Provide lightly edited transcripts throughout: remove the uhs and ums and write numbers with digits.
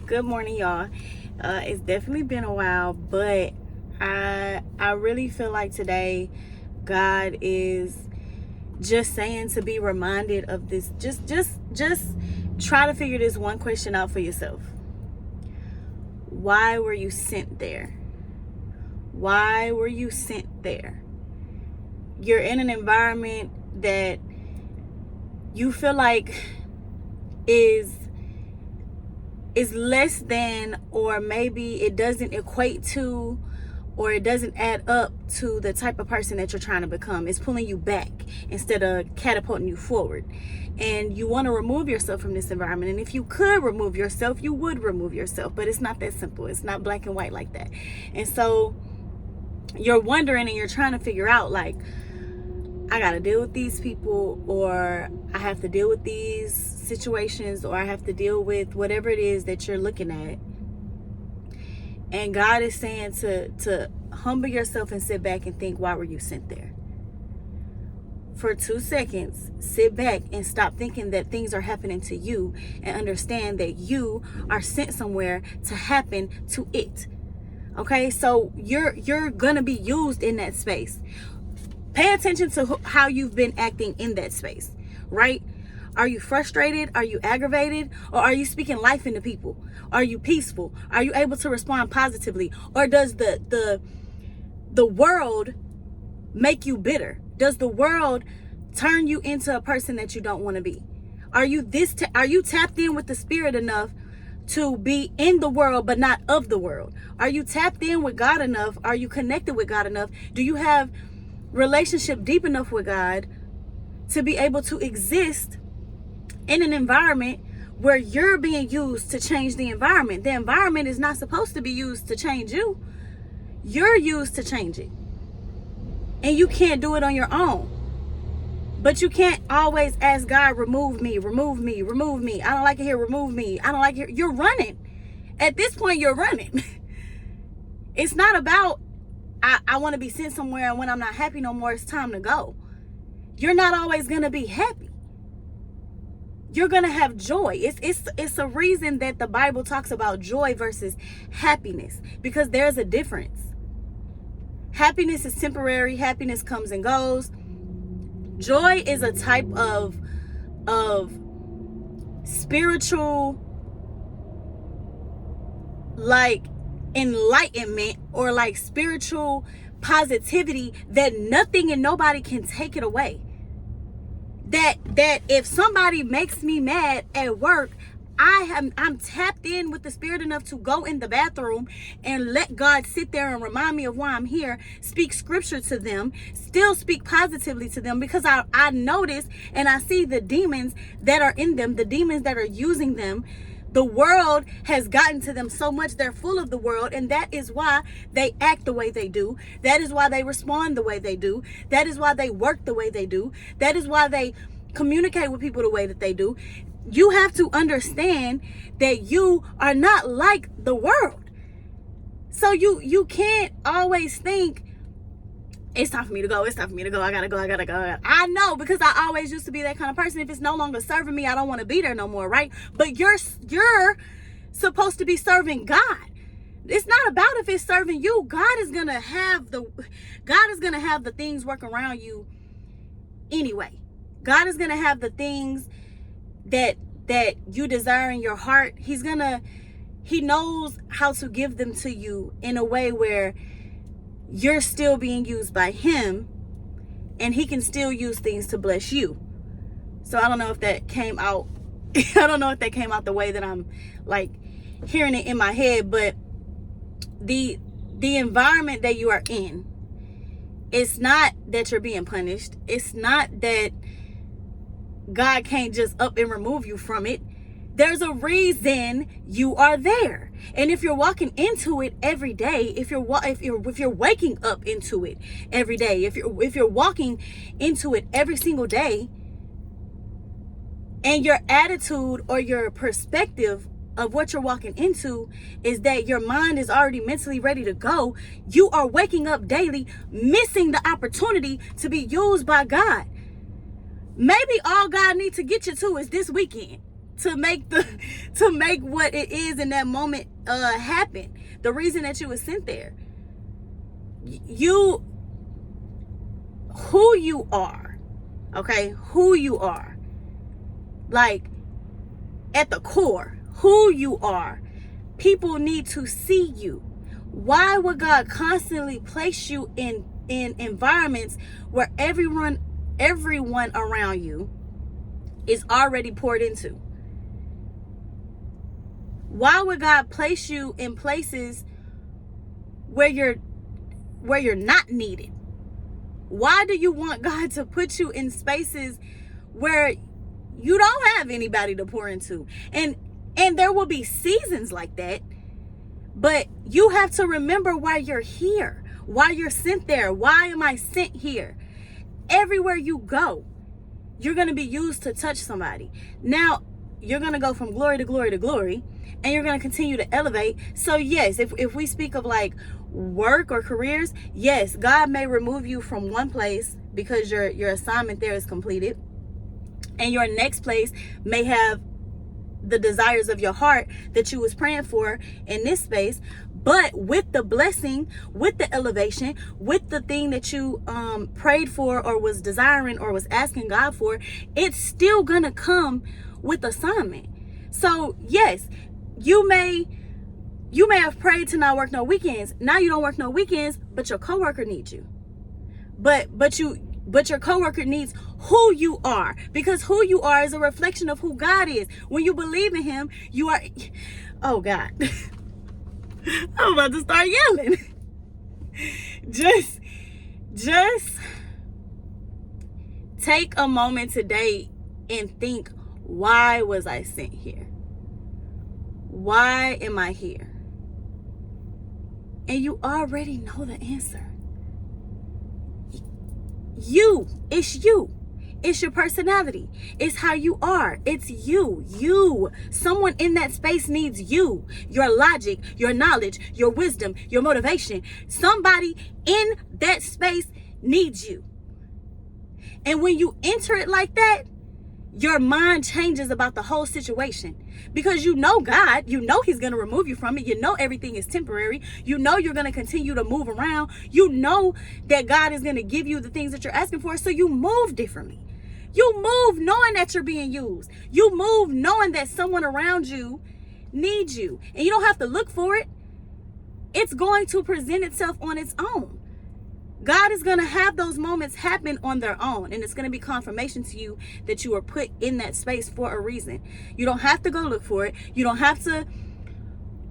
Good morning, y'all. It's definitely been a while, but I really feel like today God is just saying to be reminded of this. Just try to figure this one question out for yourself. Why were you sent there? Why were you sent there? You're in an environment that you feel like is less than, or maybe it doesn't equate to, or it doesn't add up to the type of person that you're trying to become. It's pulling you back instead of catapulting you forward. And you want to remove yourself from this environment. And if you could remove yourself, you would remove yourself. But it's not that simple. It's not black and white like that. And so you're wondering and you're trying to figure out, like, I got to deal with these people, or I have to deal with these situations, or I have to deal with whatever it is that you're looking at. And God is saying to humble yourself and sit back and think, why were you sent there? For 2 seconds, sit back and stop thinking that things are happening to you, and understand that you are sent somewhere to happen to it. Okay, so you're gonna be used in that space. Pay attention to how you've been acting in that space, right? Are you frustrated? Are you aggravated? Or are you speaking life into people? Are you peaceful? Are you able to respond positively? Or does the world make you bitter? Does the world turn you into a person that you don't want to be? Are you tapped in with the spirit enough to be in the world but not of the world? Are you tapped in with God enough? Are you connected with God enough? Do you have relationship deep enough with God to be able to exist in an environment where you're being used to change the environment? The environment is not supposed to be used to change you. You're used to change it. And you can't do it on your own. But you can't always ask God, remove me, remove me, remove me. I don't like it here, remove me. I don't like it here. You're running. At this point, you're running. It's not about, I want to be sent somewhere, and when I'm not happy no more, it's time to go. You're not always going to be happy. You're going to have joy. It's a reason that the Bible talks about joy versus happiness, because there's a difference. Happiness is temporary. Happiness comes and goes. Joy is a type of spiritual, like, enlightenment, or like spiritual positivity that nothing and nobody can take it away. That if somebody makes me mad at work, I'm tapped in with the spirit enough to go in the bathroom and let God sit there and remind me of why I'm here, speak scripture to them, still speak positively to them, because I notice and I see the demons that are in them, the demons that are using them. The world has gotten to them so much, they're full of the world, and that is why they act the way they do. That is why they respond the way they do. That is why they work the way they do. That is why they communicate with people the way that they do. You have to understand that you are not like the world. So you can't always think, it's time for me to go. It's time for me to go. I gotta go. I know, because I always used to be that kind of person. If it's no longer serving me, I don't want to be there no more, right? But you're supposed to be serving God. It's not about if it's serving you. God is gonna have the things work around you anyway. God is gonna have the things that you desire in your heart. He knows how to give them to you in a way where you're still being used by him, and he can still use things to bless you. So I don't know if that came out. I don't know if that came out the way that I'm like hearing it in my head, but the environment that you are in, it's not that you're being punished. It's not that God can't just up and remove you from it. There's a reason you are there. And if you're walking into it every day, if you're waking up into it every day, if you're walking into it every single day, and your attitude or your perspective of what you're walking into is that your mind is already mentally ready to go, you are waking up daily missing the opportunity to be used by God. Maybe all God needs to get you to is this weekend. to make what it is in that moment happen. The reason that you were sent there. Who you are, okay? Who you are. Like, at the core, who you are. People need to see you. Why would God constantly place you in environments where everyone around you is already poured into? Why would God place you in places where you're not needed? Why do you want God to put you in spaces where you don't have anybody to pour into? And there will be seasons like that, but you have to remember why you're here, why you're sent there. Why am I sent here? Everywhere you go, you're going to be used to touch somebody. Now, you're going to go from glory to glory to glory, and you're going to continue to elevate. So yes, if we speak of like work or careers, yes, God may remove you from one place because your assignment there is completed, and your next place may have the desires of your heart that you was praying for in this space. But with the blessing, with the elevation, with the thing that you prayed for or was desiring or was asking God for, it's still gonna come with assignment. So yes, you may have prayed to not work no weekends. Now you don't work no weekends, but your coworker needs you. But your coworker needs who you are, because who you are is a reflection of who God is. When you believe in him, you are, oh God, I'm about to start yelling. Just take a moment today and think, why was I sent here? Why am I here? And you already know the answer. It's you. It's your personality. It's how you are. It's you. Someone in that space needs you. Your logic, your knowledge, your wisdom, your motivation. Somebody in that space needs you. And when you enter it like that, your mind changes about the whole situation, because you know God, you know he's going to remove you from it. You know everything is temporary. You know you're going to continue to move around. You know that God is going to give you the things that you're asking for. So you move differently. You move knowing that you're being used. You move knowing that someone around you needs you, and you don't have to look for it. It's going to present itself on its own. God is going to have those moments happen on their own, and it's going to be confirmation to you that you were put in that space for a reason. You don't have to go look for it. You don't have to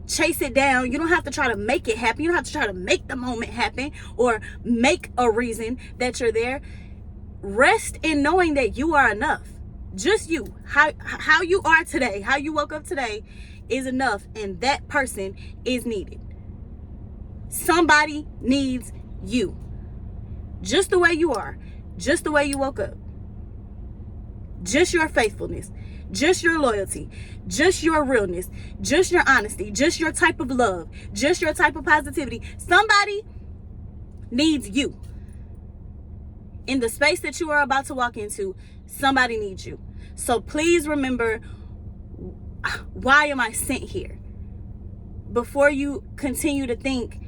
chase it down. You don't have to try to make it happen. You don't have to try to make the moment happen or make a reason that you're there. Rest in knowing that you are enough. Just you. How you are today, how you woke up today is enough, and that person is needed. Somebody needs you. Just the way you are, just the way you woke up, just your faithfulness, just your loyalty, just your realness, just your honesty, just your type of love, just your type of positivity. Somebody needs you. In the space that you are about to walk into, somebody needs you. So please remember, why am I sent here? Before you continue to think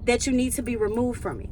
that you need to be removed from it.